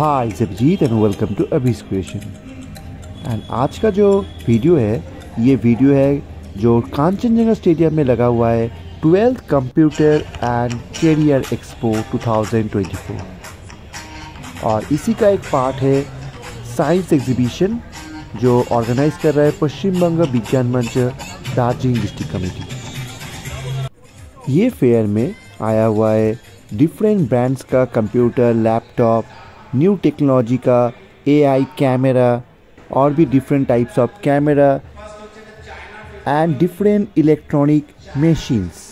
Hi Jabjeet and welcome to Abhij creation. And आज का जो वीडियो है ये वीडियो है जो कांचनजंगा स्टेडियम में लगा हुआ है 12th computer and career expo 2024 और इसी का एक पार्ट है साइंस एग्जीबिशन जो ऑर्गेनाइज कर रहा है पश्चिम बंग विज्ञान मंच दार्जिलिंग डिस्ट्रिक्ट कमेटी। ये फेयर में आया हुआ है डिफरेंट ब्रांड्स का कंप्यूटर, लैपटॉप, न्यू टेक्नोलॉजी का एआई कैमरा और भी different types of camera and different electronic machines.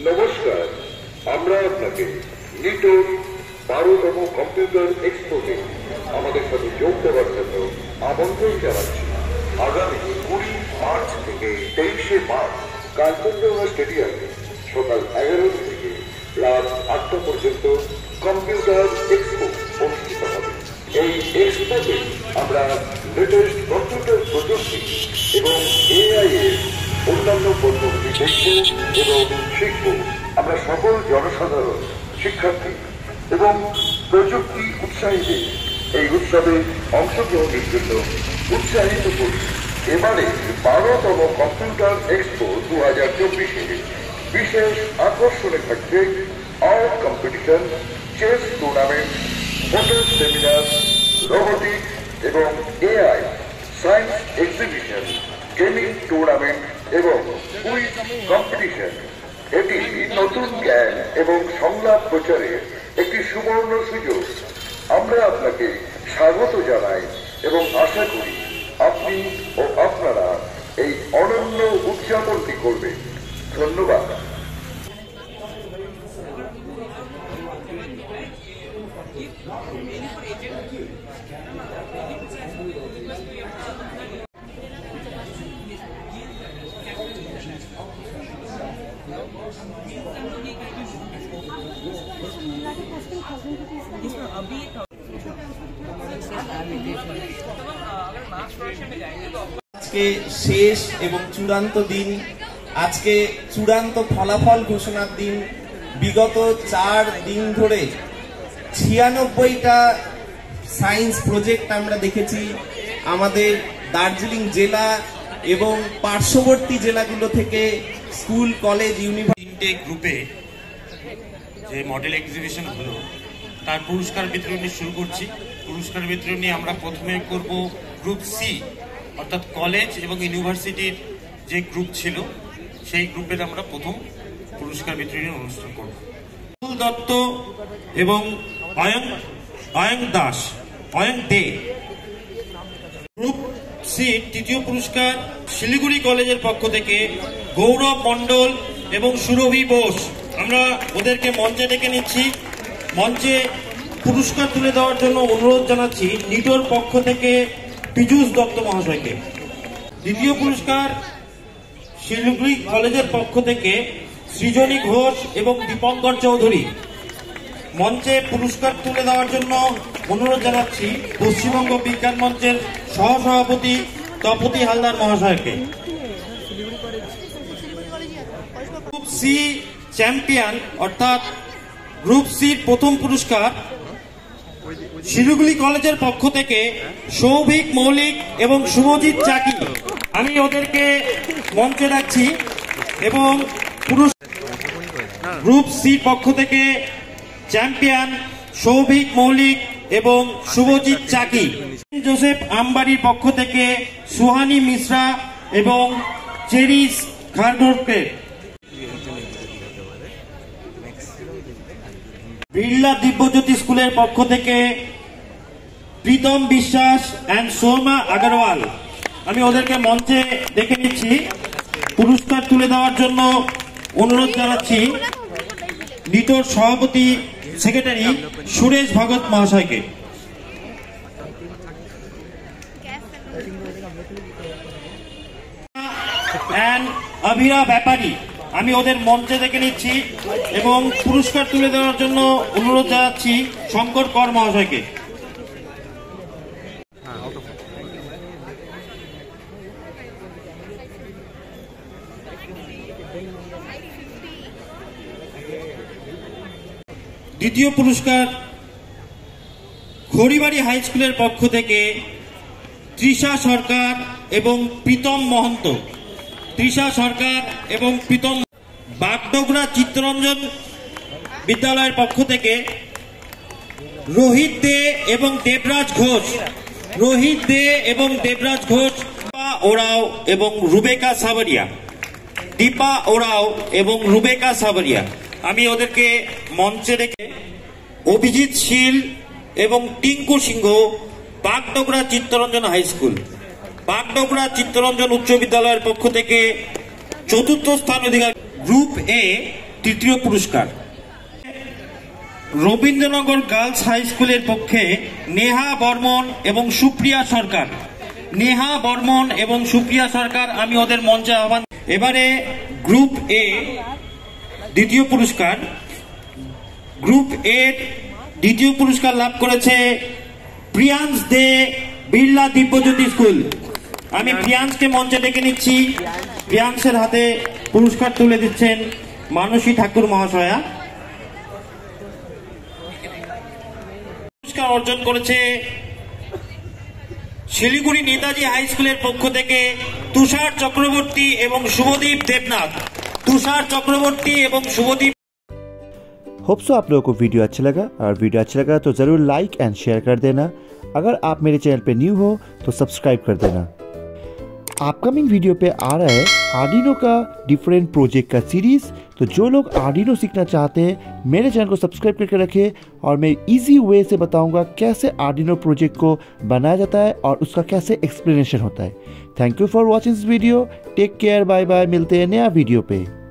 নমস্কার, আমরা আপনাকে নিটোর 12তম কম্পিউটার এক্সপোতে আমাদের সাথে যোগ দেওয়ার জন্য আমন্ত্রণ জানাচ্ছি। আগামী 20 মার্চ থেকে 23শে মার্চ কাঞ্চনজঙ্ঘা স্টেডিয়ামে সকাল 11টা থেকে রাত 8টা পর্যন্ত কম্পিউটার এক্সপো অনুষ্ঠিত হবে। এই এক্সপোতে আমরা লেটেস্ট কম্পিউটার প্রযুক্তি এবং এআই এর অন্যান্য পদ্ধতি দেখব এবং শিখব। আমরা সকল জনসাধারণ, শিক্ষার্থী এবং প্রযুক্তি উৎসাহীদের এই উৎসবে অংশগ্রহণের জন্য উৎসাহিত করি। এবারে 12তম কম্পিউটার এক্সপো 2024-এর বিশেষ আকর্ষণে থাকবে art competition, chess tournament, photo seminar, robotics এবং AI, science exhibition, gaming tournament এবং কুইজ কম্পিটিশন। এটি নতুন জ্ঞান এবং সংলাপ প্রচারের একটি সুবর্ণ সুযোগ। আমরা আপনাকে স্বাগত জানাই এবং আশা করি আপনি ও আপনারা এই অনন্য উদযাপনটি করবেন। ধন্যবাদ। আজকে শেষ এবং চূড়ান্ত দিন, আজকে চূড়ান্ত ফলাফল ঘোষণার দিন। বিগত 4 দিন ধরে 96টা সায়েন্স প্রজেক্ট আমরা দেখেছি আমাদের দার্জিলিং জেলা এবং পার্শ্ববর্তী জেলাগুলো থেকে। স্কুল, কলেজ, ইউনিভার্সিটি গ্রুপে যে মডেল এক্সিবিশন হলো তার পুরস্কার বিতরণী শুরু করছি। পুরস্কার বিতরণী আমরা প্রথমে করব গ্রুপ সি, অর্থাৎ কলেজ এবং ইউনিভার্সিটির যে গ্রুপ ছিল সেই গ্রুপের আমরা প্রথম পুরস্কার বিতরণী অনুষ্ঠান করব। অতুল দত্ত এবং অয়ং দাস, অয়ং দে। গ্রুপ সি তৃতীয় পুরস্কার শিলিগুড়ি কলেজের পক্ষ থেকে গৌরব মণ্ডল এবং সুরভি বোস। আমরা ওদেরকে মঞ্চে ডেকে নিচ্ছি। মঞ্চে পুরস্কার তুলে দেওয়ার জন্য অনুরোধ জানাচ্ছি নিটোর পক্ষ থেকে পীযূষ দত্ত মহাশয়কে। দ্বিতীয় পুরস্কার শিলিগুড়ি কলেজের পক্ষ থেকে সৃজনী ঘোষ এবং দীপঙ্কর চৌধুরী। মঞ্চে পুরস্কার তুলে দেওয়ার জন্য অনুরোধ জানাচ্ছি পশ্চিমবঙ্গ বিজ্ঞান মঞ্চের সহসভাপতি তপতি হালদার মহাশয়কে। গ্রুপ সি চ্যাম্পিয়ন অর্থাৎ গ্রুপ সির প্রথম পুরস্কার শিলিগুড়ি কলেজের পক্ষ থেকে সৌভিক মৌলিক এবং শুভজিৎ চাকি। আমি ওদেরকে মঞ্চে ডাকছি এবং গ্রুপ সি পক্ষ থেকে চ্যাম্পিয়ন সৌভিক মৌলিক এবং শুভজিৎ চাকি। জোসেফ আমবাড়ির পক্ষ থেকে সুহানি মিশ্রা এবং চেরিস খারডোরকে। বিড়লা দিব্যজ্যোতি স্কুলের পক্ষ থেকে প্রীতম বিশ্বাস এন্ড শর্মা আগরওয়াল। আমি ওদেরকে মঞ্চে ডেকে নিচ্ছি পুরস্কার তুলে দেওয়ার জন্য অনুরোধ জানাচ্ছি। নিটোর সভাপতি সেক্রেটারি সুরেশ ভগত মহাশয়কে। অভিরা ব্যাপারী, আমি ওদের মঞ্চে দেখে নিচ্ছি এবং পুরস্কার তুলে দেওয়ার জন্য অনুরোধ জানাচ্ছি শঙ্কর কর মহাশয়কে। দ্বিতীয় পুরস্কার খড়িবাড়ি হাই স্কুলের পক্ষ থেকে তৃষা সরকার এবং প্রীতম মহন্ত। তৃষা সরকার এবং প্রীতম। বাগডোগরা চিত্তরঞ্জন বিদ্যালয়ের পক্ষ থেকে রোহিত দে এবং দেবরাজ ঘোষ। রোহিত দে এবং দেবরাজ ঘোষ। দীপা ওরাও এবং রুবেকা সাবরিয়া। দীপা ওরাও এবং রুবেকা সাবরিয়া। আমি ওদেরকে মঞ্চে রেখে অভিজিৎ শীল এবং টিঙ্কু সিংহ, বাগডোগরা চিত্তরঞ্জন হাই স্কুল। বাগডোগরা চিত্তরঞ্জন উচ্চ বিদ্যালয়ের পক্ষ থেকে চতুর্থ স্থান অধিকার। গ্রুপ এ তৃতীয় পুরস্কার রবীন্দ্রনগর গার্লস হাই স্কুলের পক্ষে নেহা বর্মন এবং সুপ্রিয়া সরকার। নেহা বর্মন এবং সুপ্রিয়া সরকার, আমি ওদের মঞ্চে আহ্বান। এবারে গ্রুপ এ দ্বিতীয় পুরস্কার। গ্রুপ এ দ্বিতীয় পুরস্কার লাভ করেছে প্রিয়াংশ দে, বিড়লা দিব্যজ্যোতি স্কুল। আমি প্রিয়াংশকে মঞ্চে ডেকে নিচ্ছি। প্রিয়াংশের হাতে পুরস্কার তুলে দিচ্ছেন মানসী ঠাকুর মহাশয়া। পুরস্কার অর্জন করেছে শিলিগুড়ি নেতাজি হাই স্কুলের পক্ষ থেকে তুষার চক্রবর্তী এবং শুভদীপ দেবনাথ। तुषार चक्रवर्ती एवं शुभदीप। होप सो आप लोगों को वीडियो अच्छा लगा, और वीडियो अच्छा लगा तो ज़रूर लाइक एंड शेयर कर देना। अगर आप मेरे चैनल पे न्यू हो तो सब्सक्राइब कर देना। अपकमिंग वीडियो पे आ रहा है आर्डिनो का डिफरेंट प्रोजेक्ट का सीरीज़। तो जो लोग आर्डिनो सीखना चाहते हैं मेरे चैनल को सब्सक्राइब करके रखें, और मैं इजी वे से बताऊंगा कैसे आर्डिनो प्रोजेक्ट को बनाया जाता है और उसका कैसे एक्सप्लेनेशन होता है। Thank you for watching this video. Take care, bye bye. मिलते हैं नया वीडियो पे।